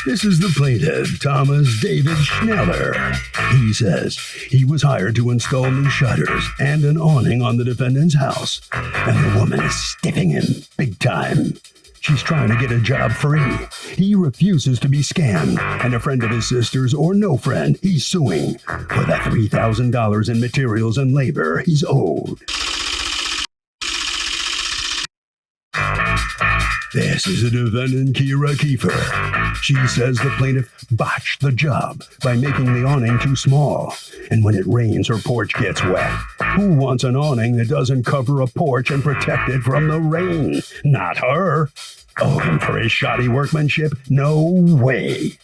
This is the plaintiff, Thomas David Schneller. He says he was hired to install new shutters and an awning on the defendant's house, and the woman is stiffing him big time. She's trying to get a job free. He refuses to be scammed, and a friend of his sister's or no friend, he's suing for the $3,000 in materials and labor he's owed. This is the defendant, Kira Kiefer. She says the plaintiff botched the job by making the awning too small. And when it rains, her porch gets wet. Who wants an awning that doesn't cover a porch and protect it from the rain? Not her. Oh, and for his shoddy workmanship? No way.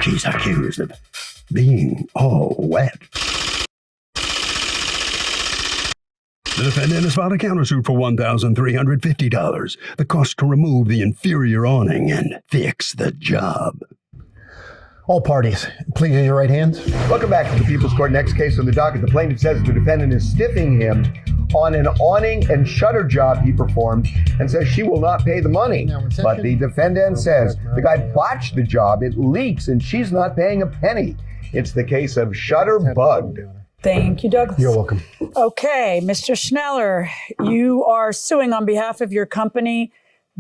She's accused of being all wet. The defendant has filed a countersuit for $1,350. The cost to remove the inferior awning and fix the job. All parties, please use your right hands. Welcome back to the People's Court. Next case on the docket. The plaintiff says the defendant is stiffing him on an awning and shutter job he performed and says she will not pay the money. But the defendant says the guy botched the job, it leaks, and she's not paying a penny. It's the case of shutter bugged. Thank you, Douglas. You're welcome. Okay, Mr. Schneller, you are suing on behalf of your company,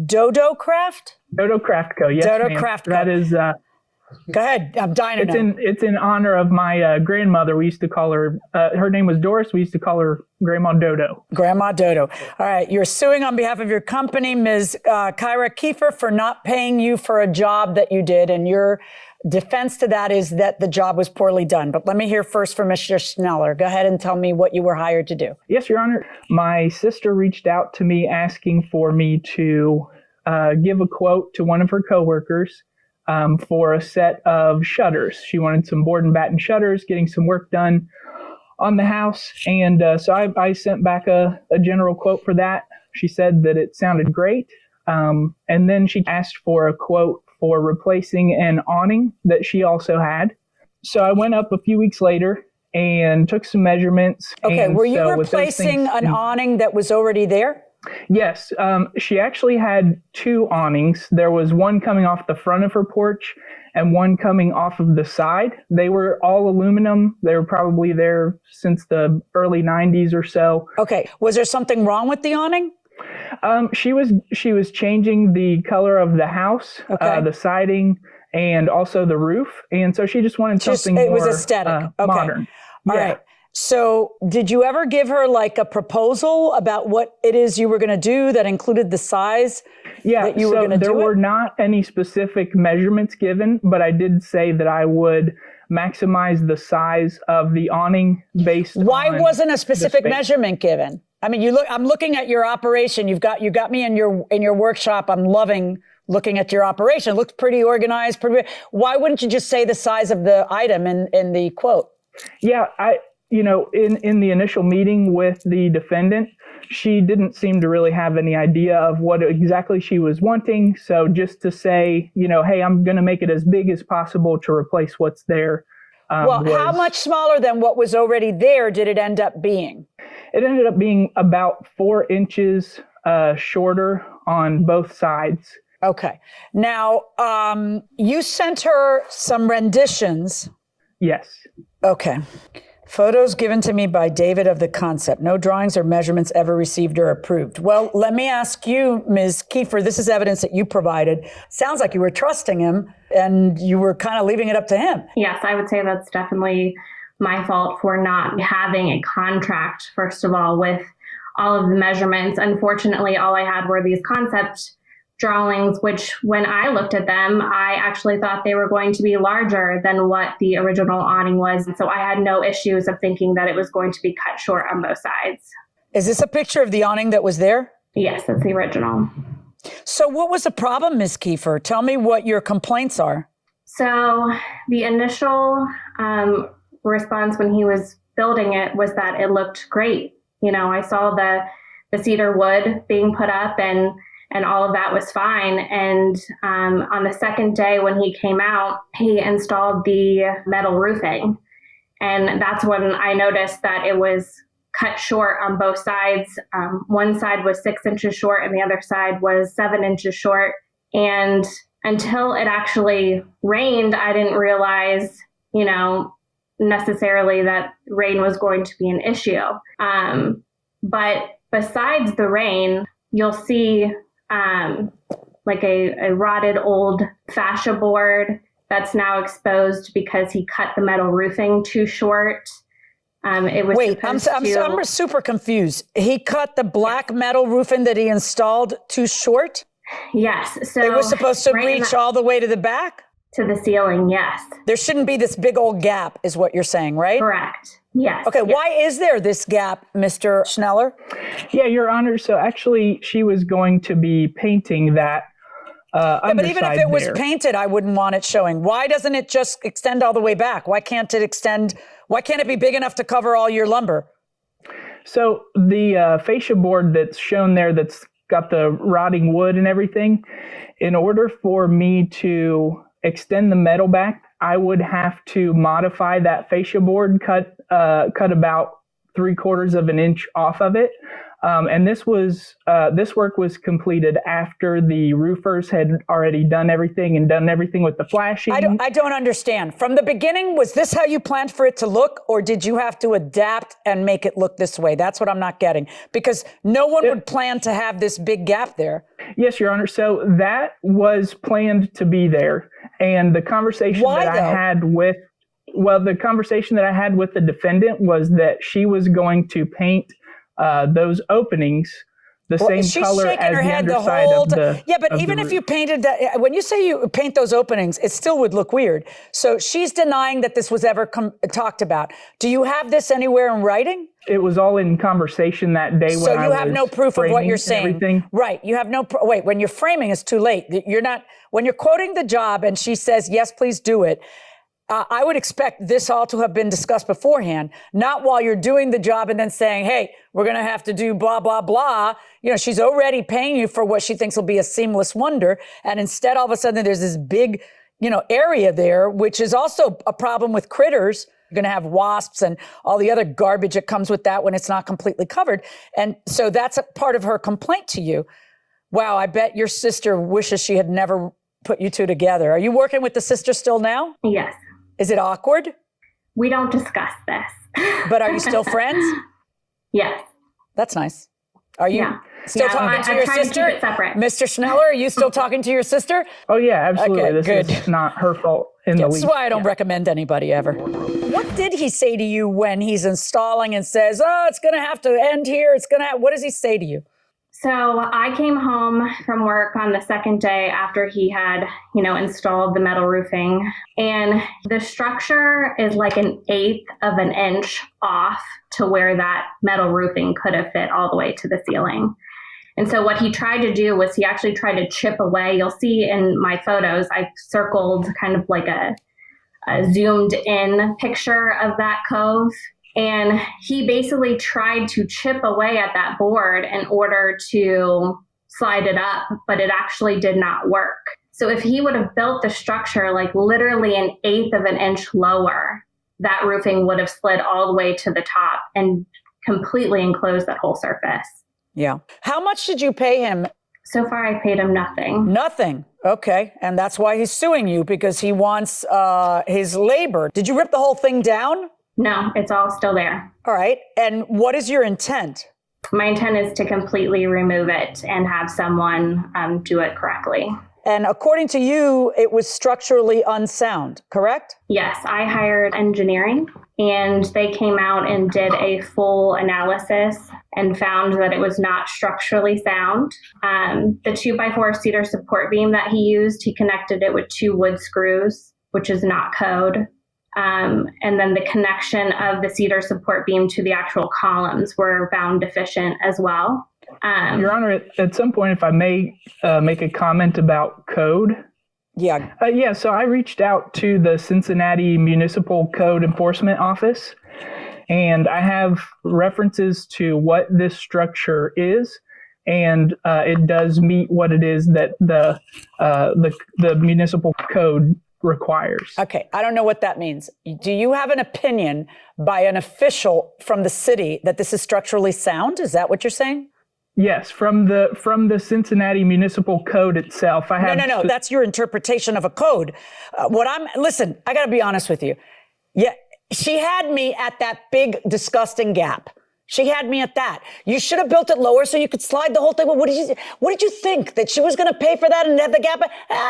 Dodo Craft? Dodo Craft Co. Yes, Dodo ma'am. Craft Co. That is. Go ahead. I'm dying to know. It's in honor of my grandmother. We used to call her. Her name was Doris. We used to call her Grandma Dodo. Grandma Dodo. All right. You're suing on behalf of your company, Ms. Kira Kiefer, for not paying you for a job that you did, and your defense to that is that the job was poorly done. But let me hear first from Mr. Schneller. Go ahead and tell me what you were hired to do. Yes, Your Honor. My sister reached out to me asking for me to give a quote to one of her coworkers for a set of shutters. She wanted some board and batten shutters, getting some work done on the house. And so I sent back a general quote for that. She said that it sounded great. And then she asked for a quote for replacing an awning that she also had. So I went up a few weeks later and took some measurements. Okay, were you replacing an awning that was already there? Yes, she actually had two awnings. There was one coming off the front of her porch and one coming off of the side. They were all aluminum. They were probably there since the early 90s or so. Okay, was there something wrong with the awning? She was changing the color of the house, the siding, and also the roof. And so she just wanted something it more was aesthetic. Okay. Modern. All right. So did you ever give her like a proposal about what it is you were going to do that included the size that you were going to do? There were not any specific measurements given, but I did say that I would maximize the size of the awning based on Why wasn't a specific measurement given? I mean, I'm looking at your operation. You got me in your workshop. I'm loving looking at your operation. It looks pretty organized. Why wouldn't you just say the size of the item in the quote? Yeah, in the initial meeting with the defendant, she didn't seem to really have any idea of what exactly she was wanting. So just to say, hey, I'm going to make it as big as possible to replace what's there. How much smaller than what was already there did it end up being? It ended up being about 4 inches shorter on both sides. Okay. Now, you sent her some renditions. Yes. Okay. Photos given to me by David of the concept. No drawings or measurements ever received or approved. Well, let me ask you, Ms. Kiefer, this is evidence that you provided. Sounds like you were trusting him and you were kind of leaving it up to him. Yes, I would say that's definitely my fault for not having a contract, first of all, with all of the measurements. Unfortunately, all I had were these concept drawings, which when I looked at them, I actually thought they were going to be larger than what the original awning was. And so I had no issues of thinking that it was going to be cut short on both sides. Is this a picture of the awning that was there? Yes, that's the original. So what was the problem, Ms. Kiefer? Tell me what your complaints are. So the initial response when he was building it was that it looked great. I saw the cedar wood being put up and all of that was fine. And on the second day when he came out, he installed the metal roofing. And that's when I noticed that it was cut short on both sides. One side was 6 inches short and the other side was 7 inches short. And until it actually rained, I didn't realize, necessarily that rain was going to be an issue. But besides the rain, you'll see like a rotted old fascia board that's now exposed because he cut the metal roofing too short. It was Wait, I'm super confused. He cut the black metal roofing that he installed too short? Yes. So it was supposed to reach all the way to the back? To the ceiling, yes. There shouldn't be this big old gap, is what you're saying, right? Correct. Yes. Okay, yes. Why is there this gap, Mr. Schneller? Yeah, Your Honor. So actually, she was going to be painting that but even if it was painted, I wouldn't want it showing. Why doesn't it just extend all the way back? Why can't it extend? Why can't it be big enough to cover all your lumber? So the fascia board that's shown there, that's got the rotting wood and everything, in order for me to extend the metal back, I would have to modify that fascia board, cut about 3/4 of an inch off of it. And this work was completed after the roofers had already done everything with the flashing. I don't understand. From the beginning, was this how you planned for it to look, or did you have to adapt and make it look this way? That's what I'm not getting, because no one would plan to have this big gap there. Yes, Your Honor. So that was planned to be there. And the conversation the conversation that I had with the defendant was that she was going to paint those openings the same color as the underside of the. Yeah, but even if you painted that, when you say you paint those openings, it still would look weird. So she's denying that this was ever talked about. Do you have this anywhere in writing? It was all in conversation that day. So you have no proof of what you're saying. Everything. Right. You have no, wait, when you're framing, it's too late. You're not, when you're quoting the job and she says, yes, please do it. I would expect this all to have been discussed beforehand, not while you're doing the job and then saying, hey, we're going to have to do blah, blah, blah. She's already paying you for what she thinks will be a seamless wonder. And instead, all of a sudden, there's this big, area there, which is also a problem with critters. You're going to have wasps and all the other garbage that comes with that when it's not completely covered. And so that's a part of her complaint to you. Wow, I bet your sister wishes she had never put you two together. Are you working with the sister still now? Yes. Is it awkward? We don't discuss this. But are you still friends? Yes. That's nice. Are you still talking to your sister? To keep it separate. Mr. Schneller, are you still talking to your sister? Oh, yeah, absolutely. Okay, this is not her fault in the least. That's why I don't recommend anybody ever. What did he say to you when he's installing and says, oh, it's going to have to end here? What does he say to you? So I came home from work on the second day after he had, installed the metal roofing, and the structure is like 1/8 of an inch off to where that metal roofing could have fit all the way to the ceiling. And so what he tried to do was he actually tried to chip away. You'll see in my photos, I've circled kind of like a zoomed in picture of that cove. And he basically tried to chip away at that board in order to slide it up, but it actually did not work. So if he would have built the structure like literally 1/8 of an inch lower, that roofing would have slid all the way to the top and completely enclosed that whole surface. Yeah. How much did you pay him? So far, I paid him nothing. Nothing. Okay. And that's why he's suing you, because he wants his labor. Did you rip the whole thing down? No, it's all still there. All right. And what is your intent? My intent is to completely remove it and have someone do it correctly. And according to you, it was structurally unsound, correct? Yes, I hired engineering, and they came out and did a full analysis and found that it was not structurally sound. The 2x4 cedar support beam that he used, he connected it with 2 wood screws, which is not code. And then the connection of the cedar support beam to the actual columns were found deficient as well. Your Honor, at some point, if I may make a comment about code. Yeah. So I reached out to the Cincinnati Municipal Code Enforcement Office, and I have references to what this structure is, and it does meet what it is that the municipal code requires. Okay. I don't know what that means. Do you have an opinion by an official from the city that this is structurally sound? Is that what you're saying? Yes, from the Cincinnati Municipal Code itself. I have No. That's your interpretation of a code. Listen, I got to be honest with you. Yeah, she had me at that big, disgusting gap. She had me at that. You should have built it lower so you could slide the whole thing. Well, what did you think? That she was going to pay for that and have the gap?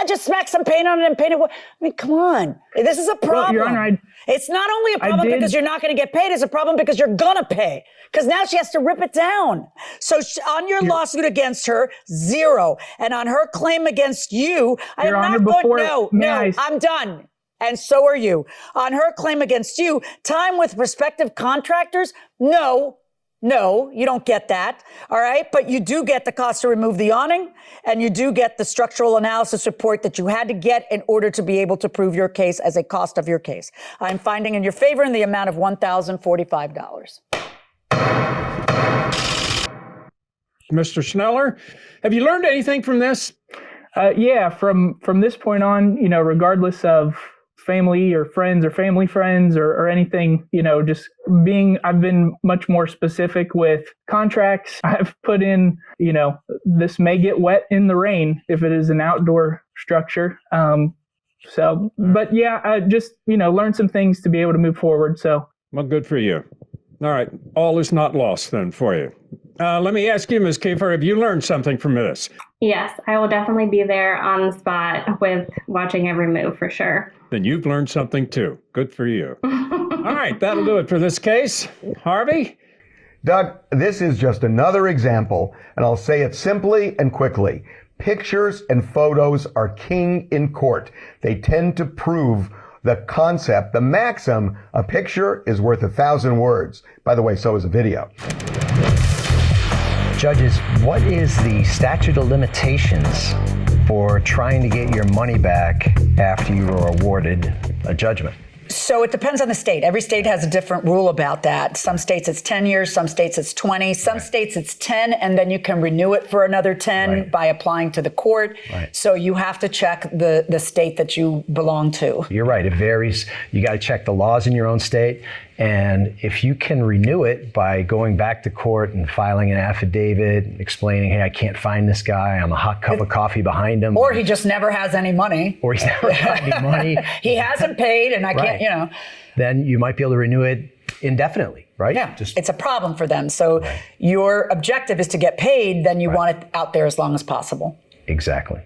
Just smack some paint on it and paint it. I mean, come on. This is a problem. Well, Your Honor, it's not only a problem because you're not going to get paid. It's a problem because you're going to pay. Because now she has to rip it down. So on your lawsuit against her, 0. And on her claim against you, I am not going. No, I'm done. And so are you. On her claim against you, time with prospective contractors, no, you don't get that. All right. But you do get the cost to remove the awning, and you do get the structural analysis report that you had to get in order to be able to prove your case as a cost of your case. I'm finding in your favor in the amount of $1,045. Mr. Schneller, have you learned anything from this? Yeah, from this point on, regardless of family or friends or family friends or anything, I've been much more specific with contracts. I've put in, this may get wet in the rain if it is an outdoor structure. But yeah, I just, learned some things to be able to move forward. So. Well, good for you. All right. All is not lost then for you. Let me ask you, Ms. Kiefer, have you learned something from this? Yes, I will definitely be there on the spot with watching every move for sure. Then you've learned something too. Good for you. All right, that'll do it for this case. Harvey? Doug, this is just another example, and I'll say it simply and quickly. Pictures and photos are king in court. They tend to prove the concept, the maxim, a picture is worth 1,000 words. By the way, so is a video. Judges, what is the statute of limitations for trying to get your money back after you were awarded a judgment? So it depends on the state. Every state has a different rule about that. Some states it's 10 years, some states it's 20, some states it's 10, and then you can renew it for another 10 by applying to the court. So you have to check the state that you belong to. You're right, it varies. You got to check the laws in your own state. And if you can renew it by going back to court and filing an affidavit, explaining, hey, I can't find this guy, I'm a hot cup of coffee behind him. Or he just never has any money. Or he's never got any money. He hasn't paid and I can't, Then you might be able to renew it indefinitely, right? Yeah, it's a problem for them. So your objective is to get paid, then you want it out there as long as possible. Exactly.